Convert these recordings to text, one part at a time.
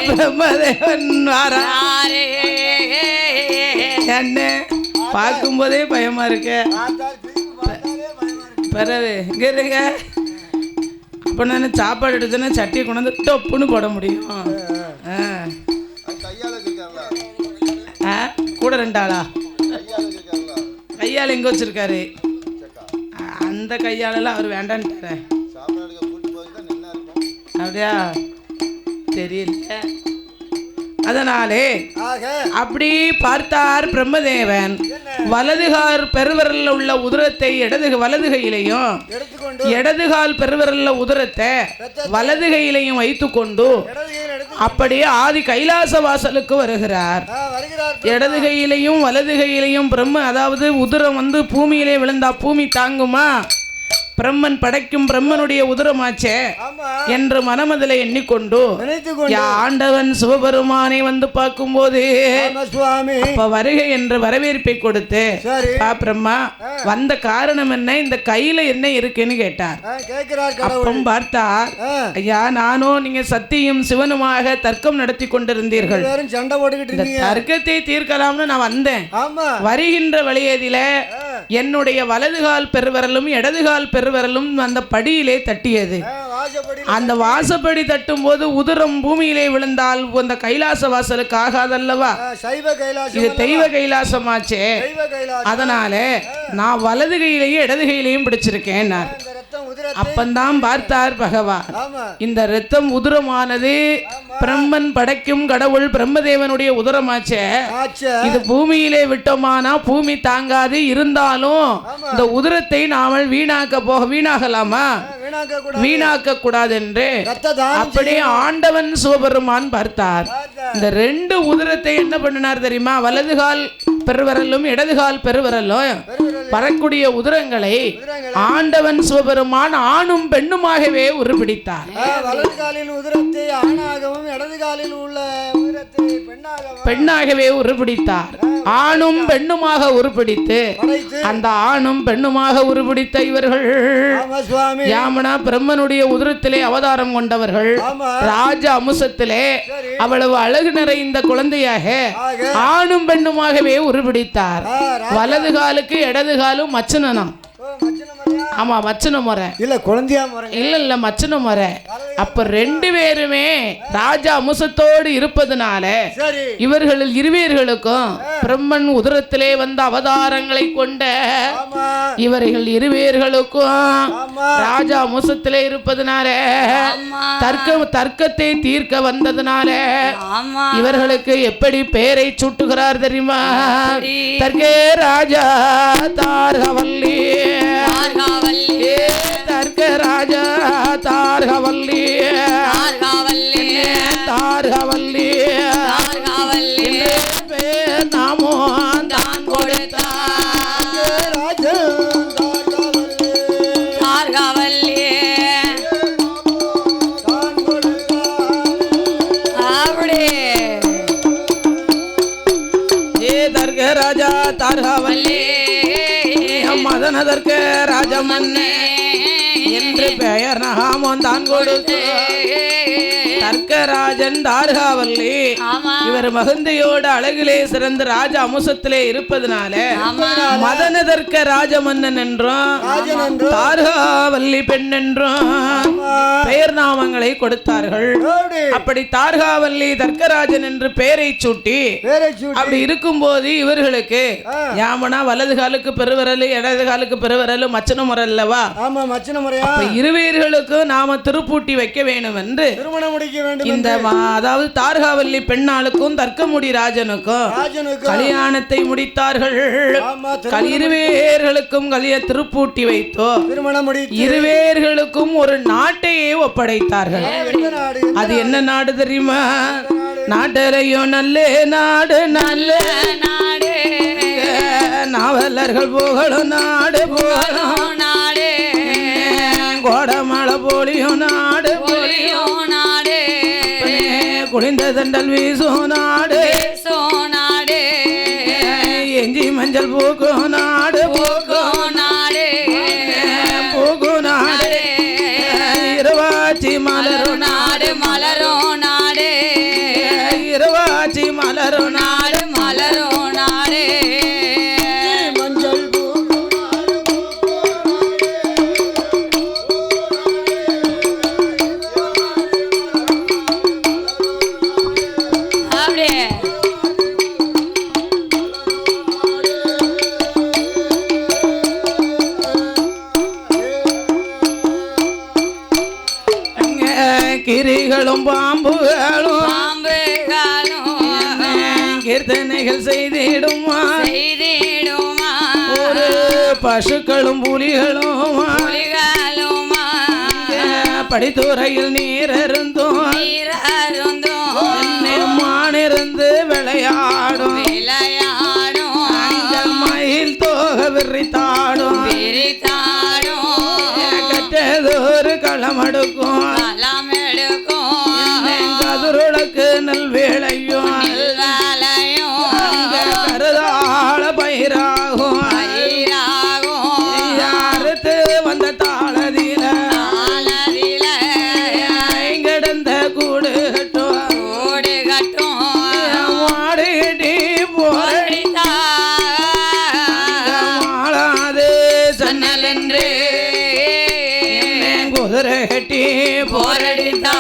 பிரம்மதேவன் வாராரே. என்ன பார்க்கும் போதே பயமா இருக்கு. பிறகு இங்க இருங்க. அப்ப நான் சாப்பாடு எடுத்தேன்னா சட்டியை கொண்டாந்து டொப்புன்னு போட முடியும். கூட 2 ஆளா? கையால் எங்க வச்சிருக்காரு? அந்த கையாலெல்லாம் அவர் வேண்டான்ட்டார. அப்படியா தெரியல. அதனாலே அப்படி பார்த்தார் பிரம்மதேவன். வலதுகால் பெருவிரல்ல உள்ள உதிரத்தை வலதுகையிலையும், இடதுகால் பெருவிரல்ல உதிரத்தை வலதுகையிலையும் வைத்துக் கொண்டு அப்படியே ஆதி கைலாச வாசலுக்கு வருகிறார். இடதுகையிலையும் வலதுகையிலையும் அதாவது உதிரம் பூமியிலே விழுந்தா பூமி தாங்குமா? பிரம்மன் படைக்கும் பிரம்மனுடைய உதிரமாச்சே என்று மனமதில எண்ணிக்கொண்டு ஆண்டவன் சிவபெருமானை பார்க்கும் போது அப்ப வருகை என்று வரவேற்பை கொடுத்து, பிரம்மா வந்த காரணம் என்ன, இந்த கையில என்ன இருக்குன்னு கேட்டார். அப்பம் பார்த்தார், ஐயா நானும் நீங்க சத்தியும் சிவனுமாக தர்க்கம் நடத்தி கொண்டிருந்தீர்கள். தர்க்கத்தை தீர்க்கலாம்னு நான் வந்தேன். வருகின்ற வழியதில என்னுடைய வலதுகால் பெருவிரலும் இடதுகால் பெருவிரலும் அந்த படியிலே தட்டியது. அந்த வாசப்படி தட்டும் போது உதிரம் பூமியிலே விழுந்தால் அந்த கைலாச வாசலுக்கு ஆகாதல்லவா? இது தெய்வ கைலாசமாச்சே. அதனால நான் வலது கையிலையும் இடது கையிலையும் பிடிச்சிருக்கேன். அப்பந்தான் பார்த்தார் பகவான், இந்த ரத்தம் உதிரமானது பிரம்மன் படைக்கும் கடவுள் பிரம்மதேவனுடைய உதிரமாச்சே. இது பூமியிலே விட்டோமானா பூமி தாங்காது. இருந்தாலும் இந்த உதிரத்தை நாமல் வீணாகலாமா? வீணாக்க கூடாது என்று அப்படியே ஆண்டவன் சிவபெருமான் பார்த்தார். இந்த 2 உதிரத்தை என்ன பண்ணினார் தெரியுமா? வலதுகால் பெருவிரலும் இடதுகால் பெருவிரலும் பறக்கூடிய உதிரங்களை ஆண்டவன் சிவபெருமான் ஆணும் பெண்ணுமாகவே உருப்பிடித்தார். பெண்ணாகவே உருப்பிடித்தார். ஆணும் பெண்ணுமாக உருப்பிடித்து அந்த ஆணும் பெண்ணுமாக உருப்பிடித்த இவர்கள் யாமனா பிரம்மனுடைய உதிரத்திலே அவதாரம் கொண்டவர்கள். ராஜ அம்சத்திலே அவ்வளவு அழகு நிறைந்த குழந்தையாக ஆணும் பெண்ணுமாகவே உருப்பிடித்தார். வலது காலுக்கு இடது காலும் மச்சனம். ஆமா மச்சன முறை இல்ல, குழந்தையா முறை இல்ல மச்சன முறை. அப்ப 2 பேருமே ராஜா அம்சத்தோடு இருப்பதனால இவர்களில் இருவேர்களுக்கும் பிரம்மன் உதிரத்திலே வந்த அவதாரங்களை கொண்ட இவர்கள் இருவேர்களுக்கும் ராஜா அம்சத்திலே இருப்பதனால தர்க்கத்தை தீர்க்க வந்ததுனால இவர்களுக்கு எப்படி பெயரை சூட்டுகிறார் தெரியுமா? தர்க்கே ராஜா தார்கவல்லி, தர்க்க ராஜா தார்கவல்லி, தார்கவல்லி பேர் நாமோ தான் கொடுத்தார். தார்கவல்லி அப்படி தர்க்க ராஜா தார்கவல்லி மதனதற்கு ராஜமன்னே என்று பெயர் நாமம் தான் கொடுத்து தர்க்கராஜன் தார்காவல்லி இவர் மகந்தையோடு அழகிலே சிறந்த ராஜ அம்சத்திலே இருப்பதனால மதனதர்க்க ராஜமன்னன் என்றும் தார்காவல்லி பெண் என்றும் பெயர் நாமங்களை கொடுத்தார்கள். அப்படி தார்காவல்லி தர்க்கராஜன் என்று பெயரை சூட்டி அப்படி இருக்கும் போது இவர்களுக்கு யாமனா வலது காலுக்கு பெருவிரல் இடது காலுக்கு பெருவிரல் மச்சன முறை அல்லவா? இருவேர்களுக்கு நாம திருப்பூட்டி வைக்க வேண்டும் என்று இந்த அதாவது தார்காவல்லி பெண்ணாளுக்கும் தர்க்கமுடி ராஜனுக்கும் கல்யாணத்தை முடித்தார்கள். இருவேர்களுக்கும் திருப்பூட்டி வைத்தோ இருவேர்களுக்கும் ஒரு நாட்டையே ஒப்படைத்தார்கள். அது என்ன நாடு தெரியுமா? நாட்டரையும் நல்ல நாடு, நல்ல நாடு, நாவலர்கள் புகழும் நாடு, புகழும் நாடு, கோடமழை போலியும் நாடு, போலியும் நாடு, குளிந்த தண்டல் வீசும் நாடு, நாடு, எஞ்சி மஞ்சள் பூக்கும் நாடு, பூக்கும் நாடு, பூக்கும் நாடு, இருவாச்சி மலரும் நாடு, மலரும் நாடு, பூதங்களும் பாம்புகளும் கீர்த்தனைகள் செய்திடுமா ஒரு பசுக்களும் புலிகளும் படித்துறையில் நீரிருந்தும் மானிருந்து விளையாடும் மயில் தோக விரித்தாடும் கற்றதொரு களமெடுக்கும் கதிருளக்கு நல்வேளையும் கருதாள பயிராகும் யாருக்கு வந்த தாளதில கிடந்த கூடு கட்டும் மாடி போராது சன்னல் என்று குதிரை கட்டி போரடித்தா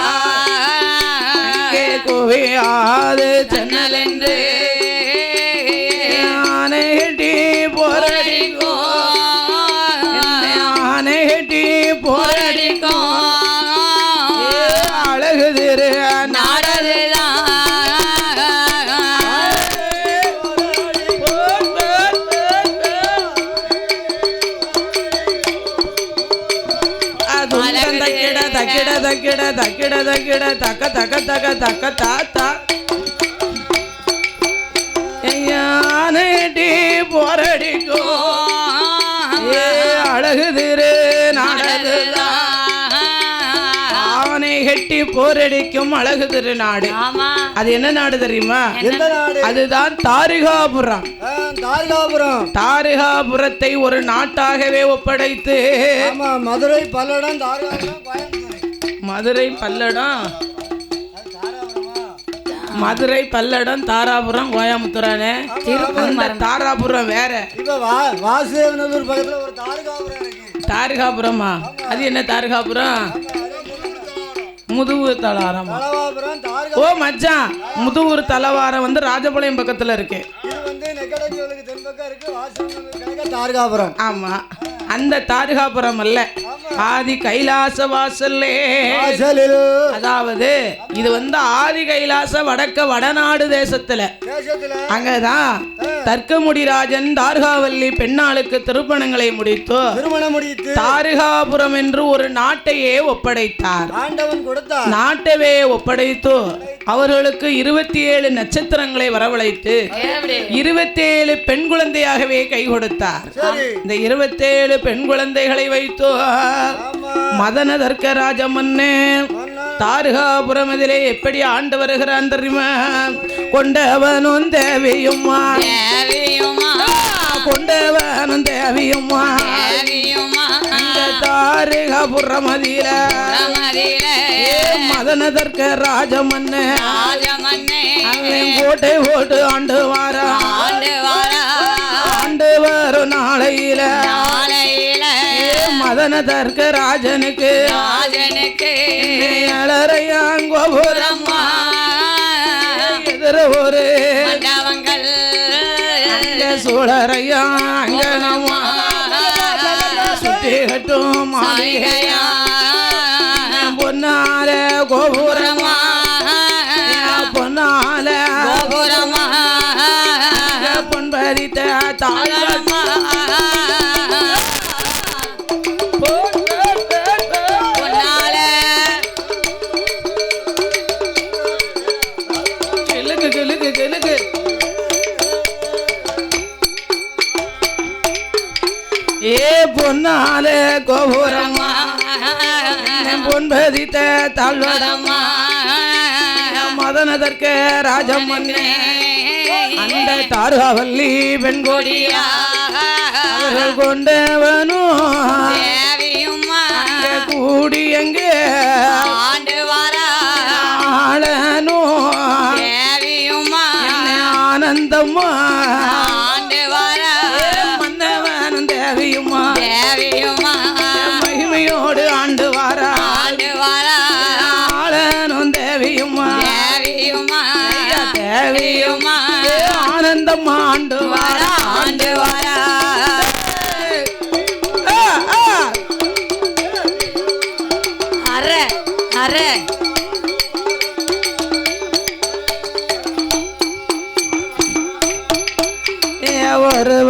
குவியாது சன்னல் என்று ஆனைகட்டி போரடிக்கும் ஆனைகட்டி போரடிக்கும் அழகு திரு நாடதுதான் தக்கிட தக்கிட தக்கிட தக்கிட தக்கிட தக்க தக்க தக்க தக்க தாத்தா யானேட்டி போரடிக்கும் அழகு திரு நாடதுதான் ஆனை கட்டி போரடிக்கும் அழகு திருநாடு. அது என்ன நாடு தெரியுமா? அதுதான் தாரிகாபுரம். தாரிகாபுரத்தை ஒரு நாட்டாகவே ஒப்படைத்து மதுரை பல்லடம் மதுரை பல்லடம் மதுரை பல்லடம் தாராபுரம் கோயம்புத்தூரானே. தாராபுரம் வேற. வாசுதேவநல்லூர் பக்கத்துல ஒரு தாரிகாபுரம் இருக்கு. தாரிகாபுரமா? அது என்ன தாரிகாபுரம்? முதுவூர் தலவாரமா? ஓ மச்சான், முதுவூர் தலவாரம் வந்து ராஜபாளையம் பக்கத்துல இருக்கு. ஆமா, அந்த தாரிகாபுரம் அல்ல, ஆதி கைலாச வாசல்லே. அதாவது இது வந்து ஆதி கைலாச வடக்க வடநாடு தேசத்துல. அங்கதான் தர்க்கமுடிராஜன் தார்காவல்லி பெண்ணாளுக்கு திருமணங்களை முடித்து தாரிகாபுரம் என்று ஒரு நாட்டையே ஒப்படைத்தார். நாட்டவே ஒப்படைத்து அவர்களுக்கு 27 நட்சத்திரங்களை வரவழைத்து 27 பெண் குழந்தையாகவே கை கொடுத்தார். இந்த 27 பெண் குழந்தைகளை வைத்து மதன தர்க்க ராஜமன்னே தாரிகாபுரம் இதிலே எப்படி ஆண்டு வருகிறான் தெரியுமா? கொண்டவனும் தேவியுமா, கொண்டவனும் தேவியுமா, இந்த தாரிகாபுரம் அதில மதன தர்க்க ராஜமன்ன கோட்டை போட்டு ஆண்டு வார ஆண்டு வரும் நாளையில மதன தர்க்க ராஜனுக்கு அலறையாங்கோபுரம் எதிர ஒரு சூழறையா அங்கனமா சுற்றி கட்டும் மாளிகையா பொன்னால கோபுரமா பொன்னால கோபுரமா பொன்பரித்த தாழமா பொன்னால கிளுக்கு கிளுக்கு கிளுக்கு ஏ பொன்னால கோபுரமா பொன்பதித்த தாழ்வடமா மதனதற்க ராஜமன்னே அந்த தார்காவல்லி பெண்கோடியா அவர்கள் கொண்டவனும் கூடி எங்கே ஆண்டு வாரனோ ஆனந்தம்மா ஆண்டு வார மன்னவனும் தேவியுமா மகிமையோடு ஆண்டு வார ஆளனும் தேவியுமா தேவியுமா ஆனந்தம் ஆண்டு வார ஆண்டு வார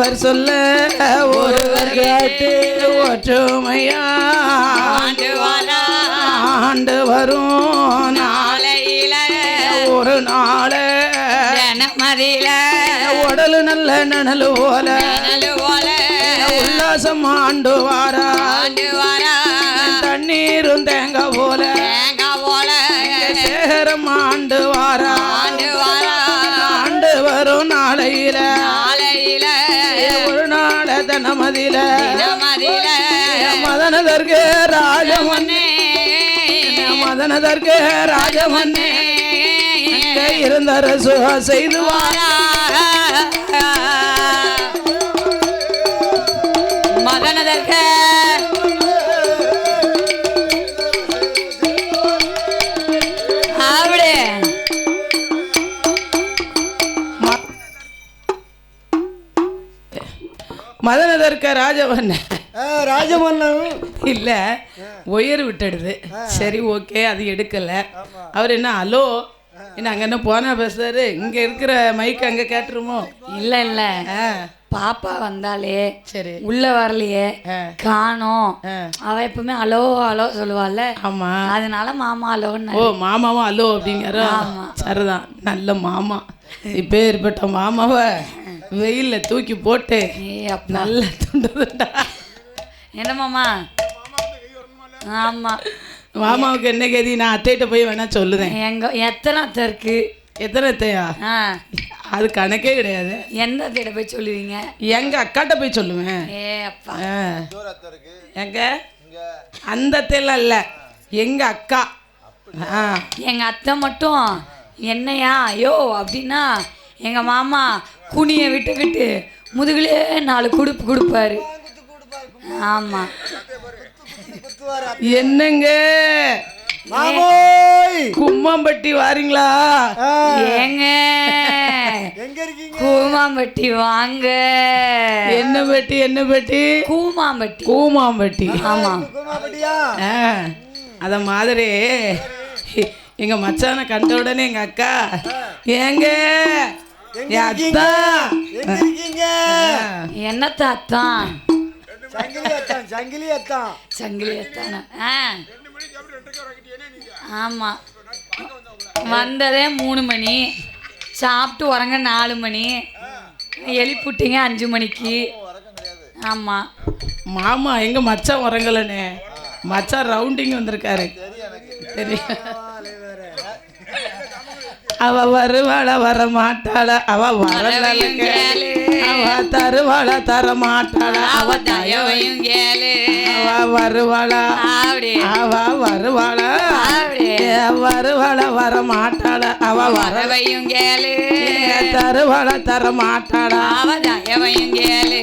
அவர் சொல்ல ஒருவர் கேட்டு ஒற்றுமையா ஆண்டு வரும் நாளையில ஒரு நாள் மதியில உடலு நல்ல நனலு போல உல்லாசம் ஆண்டு வாரா தண்ணீரும் தேங்க போல சேகரம் ஆண்டு வாரா ஆண்டு வரும் நாளையில ஒரு நாள தனமதியில மதனதற்கு ராஜமன்னே மதனதற்கு ராஜமன்னே இருந்தார சுகா செய்து வாரா மதனதற்கு மதனதற்க ராஜமன்னன் ராஜமன்னன் இல்ல உயர் விட்டுடுது. சரி ஓகே அது எடுக்கல. அவர் என்ன ஹலோ என்ன அங்க என்ன போனா பேசுறாரு, இங்க இருக்கிற மைக் அங்க கேட்டுருமோ? இல்ல இல்ல பாப்பா வந்தாலே சரி உள்ள வரலையே காணோம். அவ எப்பவுமே அலோ அலோ சொல்லுவாள்ல. ஆமா அதனால மாமா அலோன்னு. ஓ மாமாவும் அலோ அப்படிங்கிறாரோ? சரிதான், நல்ல மாமா. இப்ப ஏற்பட்ட மாமாவை வெயில்ல தூக்கி போட்டு நல்ல துண்டுதுண்டா. என்ன மாமா? ஆமா மாமாவுக்கு என்ன கேதி? நான் அத்தைகிட்ட போய் வேணா சொல்லுறேன். எங்க எத்தனை அத்தை இருக்கு? எத்தனை அத்தையா? அது கணக்கே கிடையாது. எந்த அத்தையிட்ட போய் சொல்லுவீங்க? எங்க அக்காட்ட போய் சொல்லுவேன். அப்பா எங்க அந்த அத்தையெல்லாம் இல்ல, எங்க அக்கா. எங்க அத்தை மட்டும் என்னையா ஐயோ அப்படின்னா எங்க மாமா குனியை விட்டுக்கிட்டு முதுகுலே 4 குடுப்பு கொடுப்பாரு. ஆமா என்னங்க கும்மாம்பட்டி வாரீங்களா? ஏங்க கூமாம்பட்டி வாங்க. என்ன பெட்டி? என்ன பெட்டி? கூமாம்பட்டி. கூமாம்பட்டி. ஆமா அத மாதிரி எங்க மச்சான கண்ட உடனே எங்க அக்கா ஏங்க என்ன தாத்தான் சங்கிலி அத்தான. ஆமா வந்ததே 3 மணி, சாப்பிட்டு உறங்க 4 மணி, எழுப்பிட்டீங்க 5 மணிக்கு. ஆமா மாமா எங்க மச்சான் உறங்கலனே, மச்சான் ரவுண்டிங் வந்திருக்காரு. தெரியும். அவ வருவாள வர மாட்டாள, அவ வரல அவ தருவாள தர மாட்டாள, அவ தயவையும் கேளு. அவ வருவாளா அவ வருவாள வருவாள வர மாட்டாள, அவ வரவையும் கேளு. தருவாள தர மாட்டாளா, அவ தயவையும் கேளு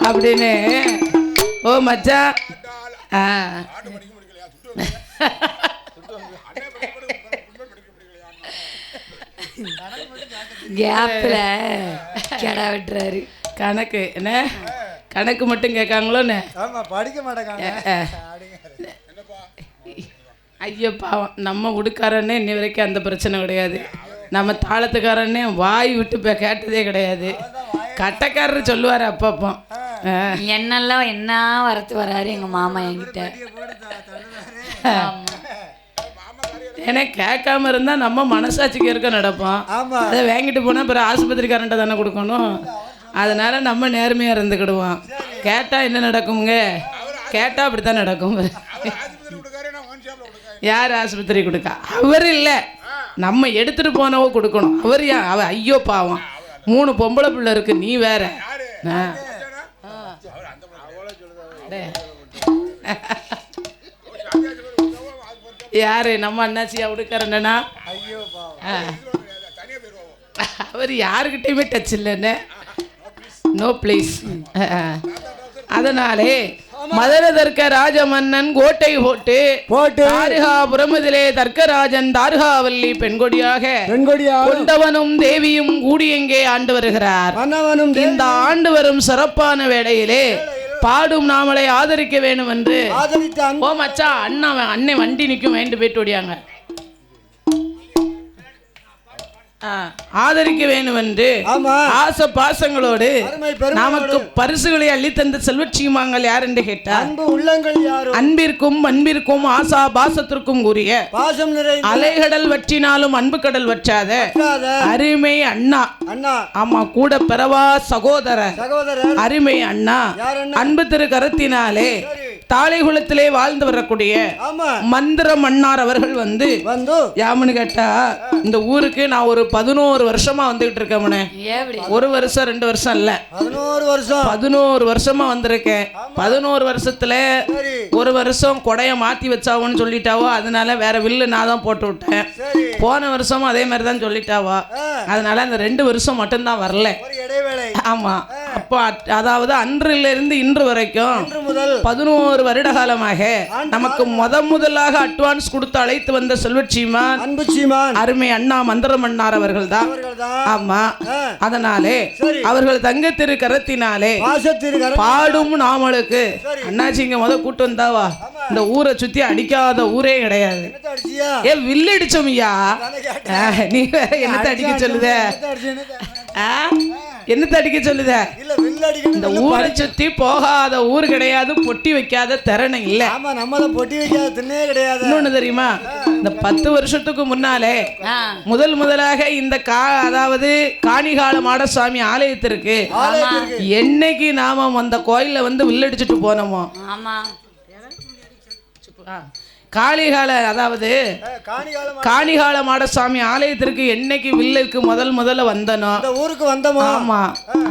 அப்படின்னு. ஓ மச்சா கேப்ல கெடா விட்டுறாரு. கணக்கு என்ன கணக்கு மட்டும் கேட்காங்களோன்னு படிக்க மாட்டேங்க. ஐயோ பாவம், நம்ம உடுக்காரன்னே இன்னி வரைக்கும் அந்த பிரச்சனை கிடையாது. நம்ம தாளத்துக்காரன்னே வாய் விட்டு இப்போ கேட்டதே கிடையாது. கட்டக்காரர் சொல்லுவார் அப்பப்போ. என்னெல்லாம் என்ன வரத்து வராரு எங்க மாமா என்கிட்ட. ஏன்னா கேட்காம இருந்தா நம்ம மனசாட்சிக்கு இருக்க நடப்போம். அதை வாங்கிட்டு போனா பிறகு ஆஸ்பத்திரிக்காரன்ட்ட தானே கொடுக்கணும். அதனால நம்ம நேர்மையா இருந்துக்கிடுவோம். கேட்டா என்ன நடக்குங்க? கேட்டா அப்படித்தான் நடக்கும். யார் ஆஸ்பத்திரி கொடுக்க? அவர் இல்லை, நம்ம எடுத்துட்டு போனவோ கொடுக்கணும். அவர் அவ ஐயோ பாவம், 3 பொம்பளை பிள்ளை இருக்கு, நீ வேற. யாரு நம்ம அண்ணாச்சியா உடுக்காரண்ணா? அவர் யாருக்கிட்டையுமே டச் இல்லைன்னு. No please. அதனாலே மதுரதர்க்க ராஜமன்னன் கோட்டை போட்டு தாருகாபுரமதிலே தர்க்கராஜன் தாருகாவல்லி பெண்கொடியாக கொண்டவனும் தேவியும் கூடி எங்கே ஆண்டு வருகிறார். இந்த ஆண்டு வரும் சிறப்பான வேளையிலே பாடும் நாமளை ஆதரிக்க வேண்டும் என்று. ஓ மச்சா அண்ணன் வண்டி நிற்கும் வேண்டு போயிட்டு ஓடியாங்க. ஆதரிக்க வேண்டும் என்று ஆமா ஆசை பாசங்களோடு அருமை பெருமை நமக்கு பரிசுகளை அள்ளித்தந்த செல்வச்சியுமாங்கள் யார் என்று கேட்டார். அன்பு உள்ளங்கள் யாரும் அன்பிற்கும் ஆசா பாசத்திற்கும் உரிய பாசம் நிறைந்த அலைகடல் வற்றினாலும் அன்பு கடல் வற்றாத வற்றாத அருமை அண்ணா. அண்ணா ஆமா, கூட பிறவா சகோதரர் சகோதரர் அருமை அண்ணா. யார் அண்ணா? அன்பு திரு கரத்தினாலே தாளைகுளத்திலே வாழ்ந்து வரக்கூடிய ஆமா மந்திர மன்னார் அவர்கள் வந்து வந்து யாமுன்னு கேட்டா, இந்த ஊருக்கு நான் ஒரு 11 வருஷமா வந்துகிட்டு இருக்கேன். எப்படி 1 வருஷம் 2 வருஷம் இல்ல, 11 வருஷம் 11 வருஷமா வந்திருக்கேன். 11 வருஷத்துல சரி 1 வருஷம் கொடைய மாத்தி வச்சாவோன்னு சொல்லிட்டாவோ, அதனால வேற வில்லு நான் தான் போட்டு விட்டேன். சரி போன வருஷமும் அதே மாதிரி தான் சொல்லிட்டாவோ, அதனால அந்த 2 வருஷம் மட்டும்தான் வரல. ஒரு இடைவேளை ஆமா, அப்போ அதாவது அன்றிலிருந்து இன்று வரைக்கும் இன்று முதல் 11 வருட காலமாக நமக்கு முதலாக அட்வான்ஸ் கொடுத்து அழைத்து வந்த செல்வச்சிமான் அன்பு சீமான் அருமை அண்ணா மந்திர மன்னார் அவர்கள் தான். அவர்கள்தான் ஆமா, அதனாலே சரி. அவர்கள் தங்க திரு கரத்தினாலே பாசத்திற்கு பாடும் நாமளுக்கு அண்ணாச்சிங்க கூட்டு வந்தாவா, இந்த ஊரை சுத்தி அடிக்காத ஊரே கிடையாது. என்னத்த அடிச்சியா ஏ வில்லடிச்சோம் ஐயா, நீ வேற என்னத்த அடிக்க சொல்லுத, என்னத்த அடிக்க சொல்லுத? இல்ல வில் அடிக்கணும். இந்த ஊரை சுத்தி போகாத ஊர் கிடையாது, பொட்டி வைக்காத திறனை இல்ல. ஆமா நம்ம தான் பொட்டி வைக்காத திண்ணே கிடையாது. இன்னொன்னு தெரியுமா, இந்த 10 வருஷத்துக்கு முன்னாலே முதலாக இந்த அதாவது காணிகால மாடசாமி ஆலயத்திற்கு என்னைக்கு நாம அந்த கோயில்ல வந்து வில்லடிச்சுட்டு போனோமோ, ஆமா காளிகால அதாவது காணிகால மாடசாமி ஆலயத்திற்கு என்னைக்கு வில்லுக்கு முதல்ல வந்தனோ, இந்த ஊருக்கு வந்தோமோ, ஆமா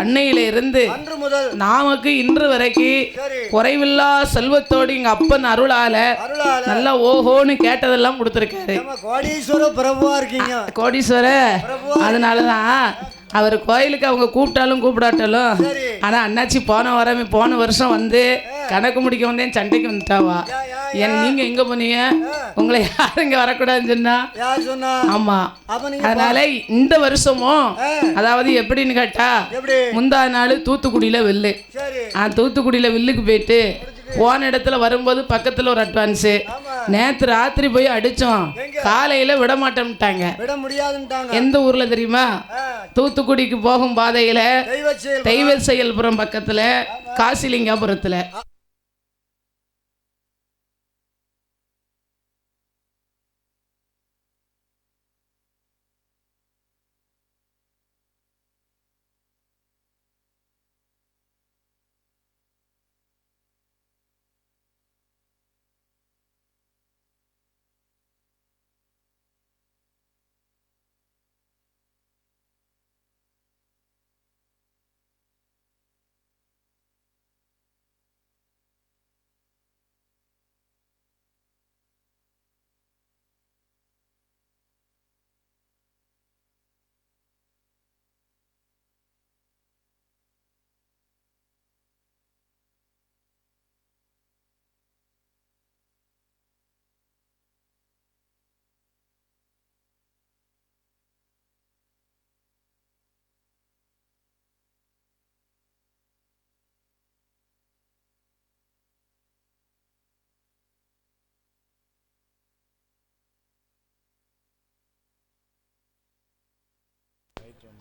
அன்னையில இருந்து அன்று முதல் நாமக்கு இன்று வரைக்கும் குறைவில்லா செல்வத்தோடு எங்க அப்பன் அருளால நல்லா ஓஹோன்னு கேட்டதெல்லாம் கொடுத்துருக்காரு. கோடீஸ்வர பிரபுவா இருக்கீங்க. கோடீஸ்வர, அதனாலதான் அவர் கோயிலுக்கு அவங்க கூப்பிட்டாலும் கூப்பிடாட்டாலும், ஆனா அண்ணாச்சி போன வருஷம் வந்து கணக்கு முடிக்க வந்தேன் சண்டைக்கு வந்துட்டாவா. நீங்க எங்க போனீங்க, உங்களை யாரும் இங்க வரக்கூடாதுன்னு சொன்னா. ஆமா, அதனால இந்த வருஷமும் அதாவது எப்படின்னு கேட்டா, முந்தா நாள் தூத்துக்குடியில வில்லு, தூத்துக்குடியில வில்லுக்கு போயிட்டு போன இடத்துல வரும்போது பக்கத்துல ஒரு அட்வான்ஸ், நேத்து ராத்திரி போய் அடிச்சோம், காலையில விட மாட்டோம்ட்டாங்க. விட முடியாதுட்டாங்க. எந்த ஊர்ல தெரியுமா, தூத்துக்குடிக்கு போகும் பாதையில தெய்வ செயல்புரம் பக்கத்துல காசிலிங்காபுரத்துல.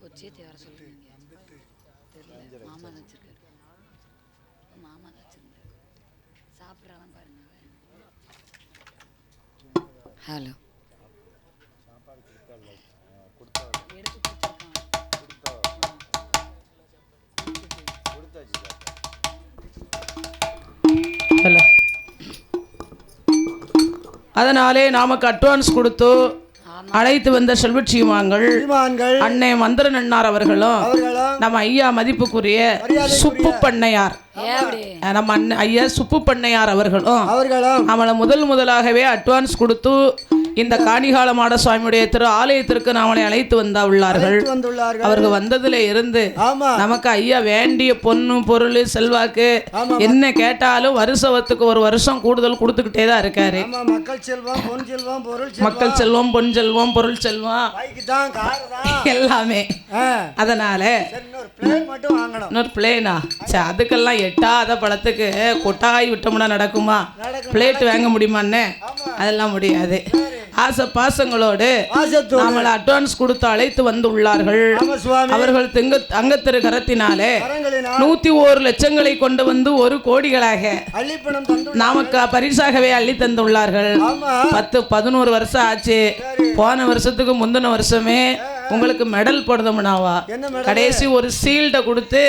கொச்சியத்தை வர சொல்லுங்க. தெரியல, மாமா தான் வச்சிருக்காரு. மாமா தான் வச்சிருந்தாரு. சாப்பிட்றாதான் பாருங்க. ஹலோ அதனாலே நமக்கு அட்வான்ஸ் கொடுத்து அழைத்து வந்த செல்வச்சிமான்கள் அன்னை மந்திரன் அண்ணார் அவர்களும் நம்ம ஐயா மதிப்புக்குரிய சுப்பு பண்ணையார், நம்ம ஐயா சுப்பு பண்ணையார் அவர்களும் நம்மளை முதலாகவே அட்வான்ஸ் கொடுத்து இந்த காணிகால மாட சுவாமியுடைய திரு ஆலயத்திற்கு நம்மளை அழைத்து உள்ளார்கள். அவர்கள் வந்ததுல இருந்து நமக்கு ஐயா வேண்டிய பொண்ணு பொருள் செல்வாக்கு என்ன கேட்டாலும் வருஷத்துக்கு 1 வருஷம் கூடுதல் கொடுத்துக்கிட்டே தான் இருக்காரு. மக்கள் செல்வம் பொன் செல்வம் பொருள் செல்வம் எல்லாமே. அதனால இன்னொரு பிளேனா அதுக்கெல்லாம் எட்டாத பழத்துக்கு கொட்டாய் விட்டோம்னா நடக்குமா, பிளேட் வாங்க முடியுமான்னு, அதெல்லாம் முடியாது. ஆசை பாசங்களோடு ஆசத்தோடு நம்மளை அட்வான்ஸ் கொடுத்து அழைத்து வந்துள்ளார்கள். ஆமா சுவாமி. அவர்கள் அங்கத்திரு கரத்தினாலே கரங்களினால் 101 லட்சங்களை கொண்டு வந்து 1 கோடிகளாக அள்ளிப்பணம் தந்து நமக்கு பரிசாகவே அள்ளி தந்துள்ளார்கள். ஆமா 10-11 வருஷம் ஆச்சு. போன வருஷத்துக்கு முந்தின வருஷமே உங்களுக்கு மெடல் போடுதோம்னாவா, என்ன மேடம்? கடைசி ஒரு சீல்ட கொடுத்து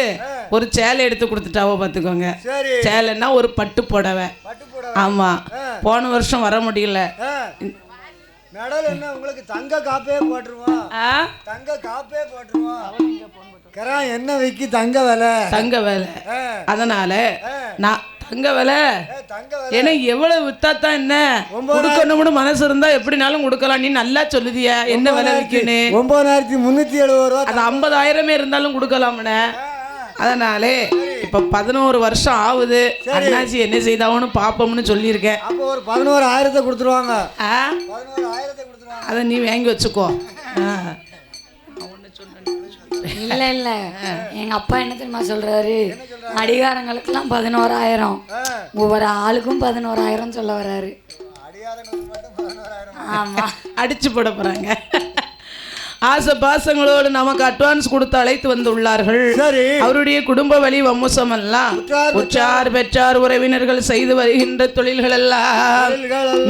ஒரு சேலை எடுத்து கொடுத்துட்டாவோ பார்த்துக்கோங்க. சரி சேலைன்னா ஒரு பட்டு புடவை. பட்டு போட ஆமா, போன வருஷம் வர முடியல. மெடல் என்ன உங்களுக்கு தங்க காப்பே போட்டுருவோம். ஆ? தங்க காப்பே போட்டுருவோம். கரான் என்ன விக்கி தங்க விலை. தங்க வேலை. அதனால நான் தங்க வேலை தங்க விலை ஏன்னா எவ்வளவு வித்தாத்தான் என்ன கொடுக்கணும்னு மனசு இருந்தா எப்படினாலும் கொடுக்கலாம். நீ நல்லா சொல்லுதியா என்ன விலை விற்கனு? 9370 ரூபா. அது 50,000 இருந்தாலும் கொடுக்கலாம்னே. அதனாலே இப்ப 11 வருஷம் ஆகுது. அண்ணாச்சி என்ன செய்தாவன்னு பாப்போம்னு சொல்லியிருக்கேன். அப்போ ஒரு 11,000 கொடுத்துருவாங்க. 11,000 கொடுத்துருவாங்க. அதை நீ வாங்கி வச்சுக்கோ. இல்ல இல்ல எங்க அப்பா என்ன தெரியுமா சொல்றாரு, அடிகாரங்களுக்கெல்லாம் 11,000, ஒவ்வொரு ஆளுக்கும் 11,000 சொல்ல வர்றாரு. ஆமா அடிச்சு போட போறாங்க. ஆசை பாசங்களோடு நமக்கு அட்வான்ஸ் கொடுத்து அழைத்து வந்துள்ளார்கள். சரி அவருடைய குடும்ப வழி வம்சம் எல்லாம் உற்றார் பெற்றார் உறவினர்கள் செய்து வருகின்ற தொழில்கள் எல்லாம்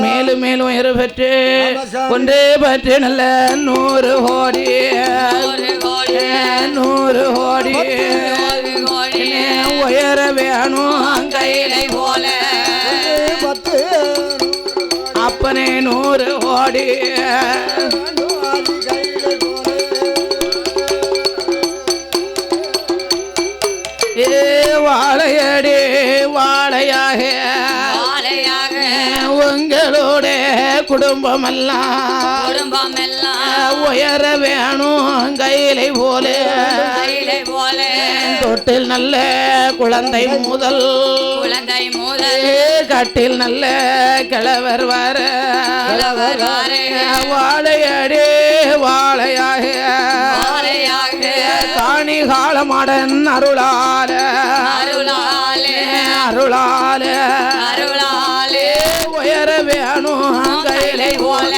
மேலும் மேலும் உயர பெற்று கொண்டே பற்று நல்ல 100 கோடி 100 கோடி உயர வேணும் கையிலை போல அப்பனே 100 கோடி வாழையடி வாழையாக உங்களோட குடும்பம் எல்லாம் உயர வேணும் கையிலை போல தொட்டில் நல்ல குழந்தை முதல் கட்டில் நல்ல கிழவர் வர வாழையடி வாழையாக காணி காலமாடன் அருளால அருளால உயர வேணும் கையிலை போல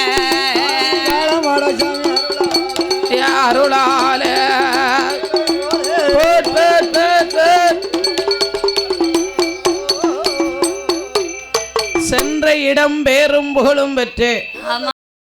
அருளால சென்ற இடம் பேரும் புகழும் பெற்று